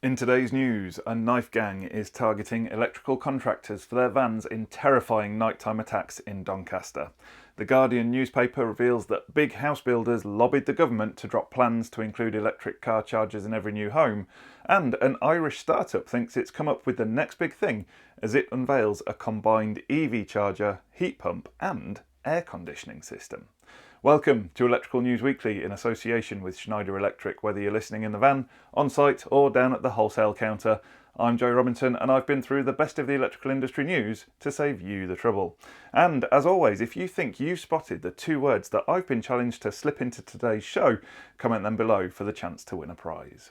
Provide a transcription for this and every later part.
In today's news, a knife gang is targeting electrical contractors for their vans in terrifying nighttime attacks in Doncaster. The Guardian newspaper reveals that big house builders lobbied the government to drop plans to include electric car chargers in every new home, and an Irish startup thinks it's come up with the next big thing as it unveils a combined EV charger, heat pump and air conditioning system. Welcome to Electrical News Weekly in association with Schneider Electric, whether you're listening in the van, on site or down at the wholesale counter. I'm Joe Robinson and I've been through the best of the electrical industry news to save you the trouble. And as always, if you think you've spotted the two words that I've been challenged to slip into today's show, comment them below for the chance to win a prize.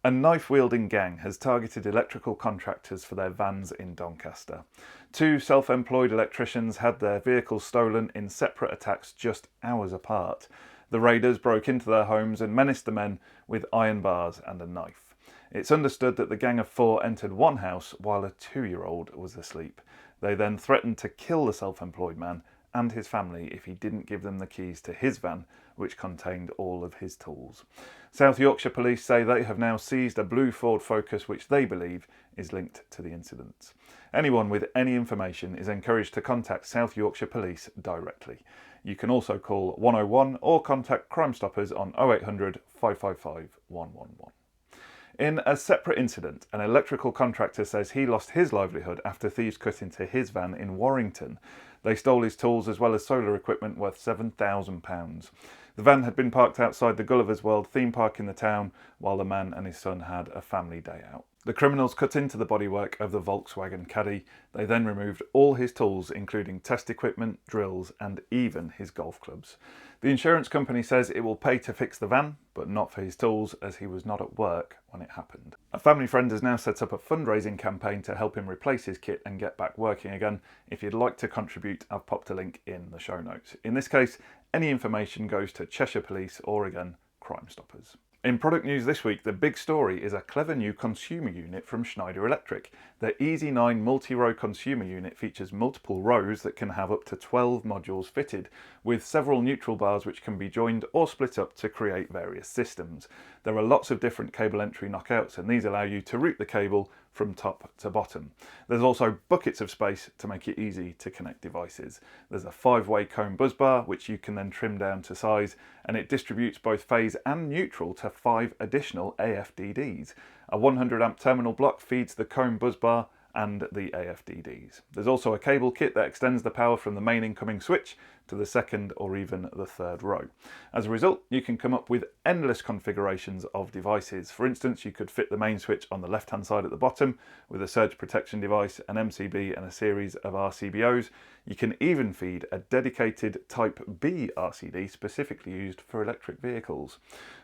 A knife-wielding gang has targeted electrical contractors for their vans in Doncaster. Two self-employed electricians had their vehicles stolen in separate attacks just hours apart. The raiders broke into their homes and menaced the men with iron bars and a knife. It's understood that the gang of four entered one house while a 2-year-old was asleep. They then threatened to kill the self-employed man and his family if he didn't give them the keys to his van, which contained all of his tools. South Yorkshire police say they have now seized a blue Ford Focus which they believe is linked to the incidents. Anyone with any information is encouraged to contact South Yorkshire Police directly. You can also call 101 or contact Crime Stoppers on 0800 555 111. In a separate incident, an electrical contractor says he lost his livelihood after thieves cut into his van in Warrington. They stole his tools as well as solar equipment worth £7,000. The van had been parked outside the Gulliver's World theme park in the town while the man and his son had a family day out. The criminals cut into the bodywork of the Volkswagen Caddy. They then removed all his tools, including test equipment, drills and even his golf clubs. The insurance company says it will pay to fix the van, but not for his tools as he was not at work when it happened. A family friend has now set up a fundraising campaign to help him replace his kit and get back working again. If you'd like to contribute, I've popped a link in the show notes. In this case, any information goes to Cheshire Police or again, Crime Stoppers. In product news this week, the big story is a clever new consumer unit from Schneider Electric. The EZ9 multi-row consumer unit features multiple rows that can have up to 12 modules fitted, with several neutral bars which can be joined or split up to create various systems. There are lots of different cable entry knockouts and these allow you to route the cable from top to bottom. There's also buckets of space to make it easy to connect devices. There's a 5-way cone buzz bar which you can then trim down to size, and it distributes both phase and neutral to 5 additional AFDDs. A 100 amp terminal block feeds the cone buzz bar and the AFDDs. There's also a cable kit that extends the power from the main incoming switch to the second or even the third row. As a result, you can come up with endless configurations of devices. For instance, you could fit the main switch on the left hand side at the bottom with a surge protection device, an MCB and a series of RCBOs. You can even feed a dedicated Type B RCD specifically used for electric vehicles.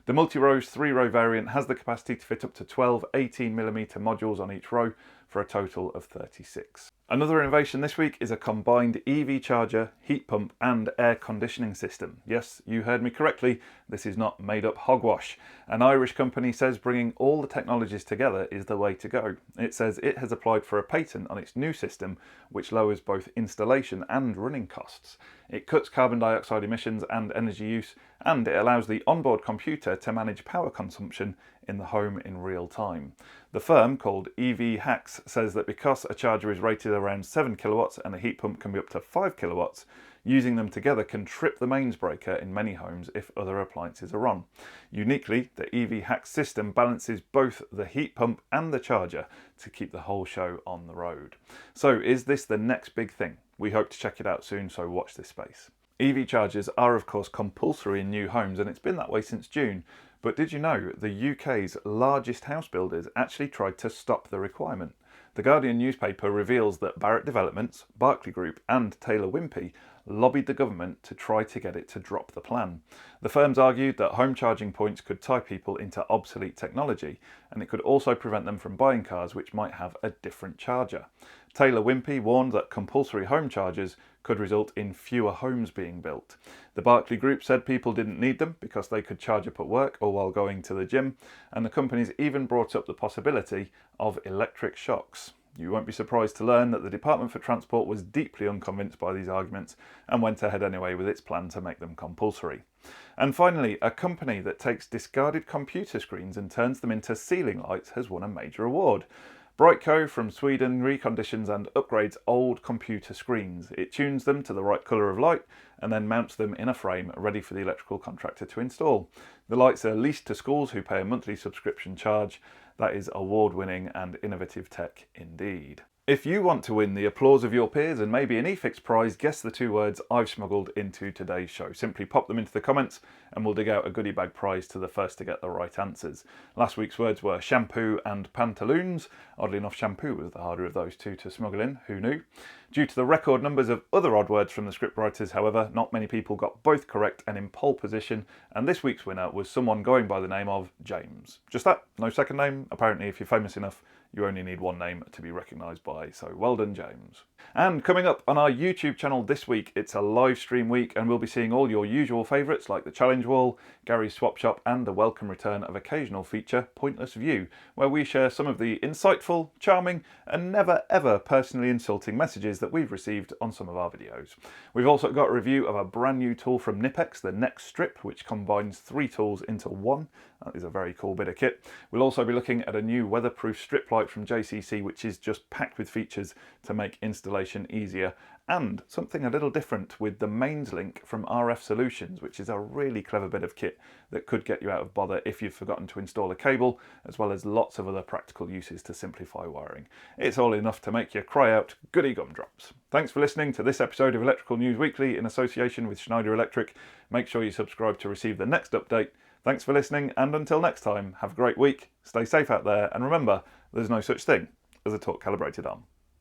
The multi-rows 3-row variant has the capacity to fit up to 12 18mm modules on each row for a total of 36. Another innovation this week is a combined EV charger, heat pump and air conditioning system. Yes, you heard me correctly, this is not made up hogwash. An Irish company says bringing all the technologies together is the way to go. It says it has applied for a patent on its new system which lowers both installation and running costs. It cuts carbon dioxide emissions and energy use, and it allows the onboard computer to manage power consumption in the home in real time. The firm, called eFIXX, says that because a charger is rated around 7 kilowatts and a heat pump can be up to 5 kilowatts, using them together can trip the mains breaker in many homes if other appliances are on. Uniquely, the eFIXX system balances both the heat pump and the charger to keep the whole show on the road. So is this the next big thing? We hope to check it out soon, so watch this space. EV chargers are of course compulsory in new homes and it's been that way since June. But did you know the UK's largest house builders actually tried to stop the requirement? The Guardian newspaper reveals that Barratt Developments, Berkeley Group and Taylor Wimpey lobbied the government to try to get it to drop the plan. The firms argued that home charging points could tie people into obsolete technology and it could also prevent them from buying cars which might have a different charger. Taylor Wimpey warned that compulsory home chargers could result in fewer homes being built. The Berkeley Group said people didn't need them because they could charge up at work or while going to the gym, and the companies even brought up the possibility of electric shocks. You won't be surprised to learn that the Department for Transport was deeply unconvinced by these arguments and went ahead anyway with its plan to make them compulsory. And finally, a company that takes discarded computer screens and turns them into ceiling lights has won a major award. Brightco from Sweden reconditions and upgrades old computer screens. It tunes them to the right colour of light and then mounts them in a frame ready for the electrical contractor to install. The lights are leased to schools who pay a monthly subscription charge. That is award-winning and innovative tech indeed. If you want to win the applause of your peers and maybe an eFIXX prize, guess the 2 words I've smuggled into today's show. Simply pop them into the comments and we'll dig out a goodie bag prize to the first to get the right answers. Last week's words were shampoo and pantaloons. Oddly enough, shampoo was the harder of those two to smuggle in, who knew? Due to the record numbers of other odd words from the scriptwriters, however, not many people got both correct and in pole position, and this week's winner was someone going by the name of James. Just that, no second name. Apparently, if you're famous enough, you only need one name to be recognised by, so well done, James. And coming up on our YouTube channel this week, it's a live stream week and we'll be seeing all your usual favourites like the challenge wall, Gary's swap shop and the welcome return of occasional feature, Pointless View, where we share some of the insightful, charming and never ever personally insulting messages that we've received on some of our videos. We've also got a review of a brand new tool from Nippex, the Nexstrip, which combines 3 tools into one. That is a very cool bit of kit. We'll also be looking at a new weatherproof strip light from JCC, which is just packed with features to make installation easier, and something a little different with the mains link from RF Solutions, which is a really clever bit of kit that could get you out of bother if you've forgotten to install a cable, as well as lots of other practical uses to simplify wiring. It's all enough to make you cry out goody gumdrops. Thanks for listening to this episode of Electrical News Weekly in association with Schneider Electric. Make sure you subscribe to receive the next update. Thanks for listening, and until next time, have a great week, stay safe out there, and remember, there's no such thing as a torque calibrated arm.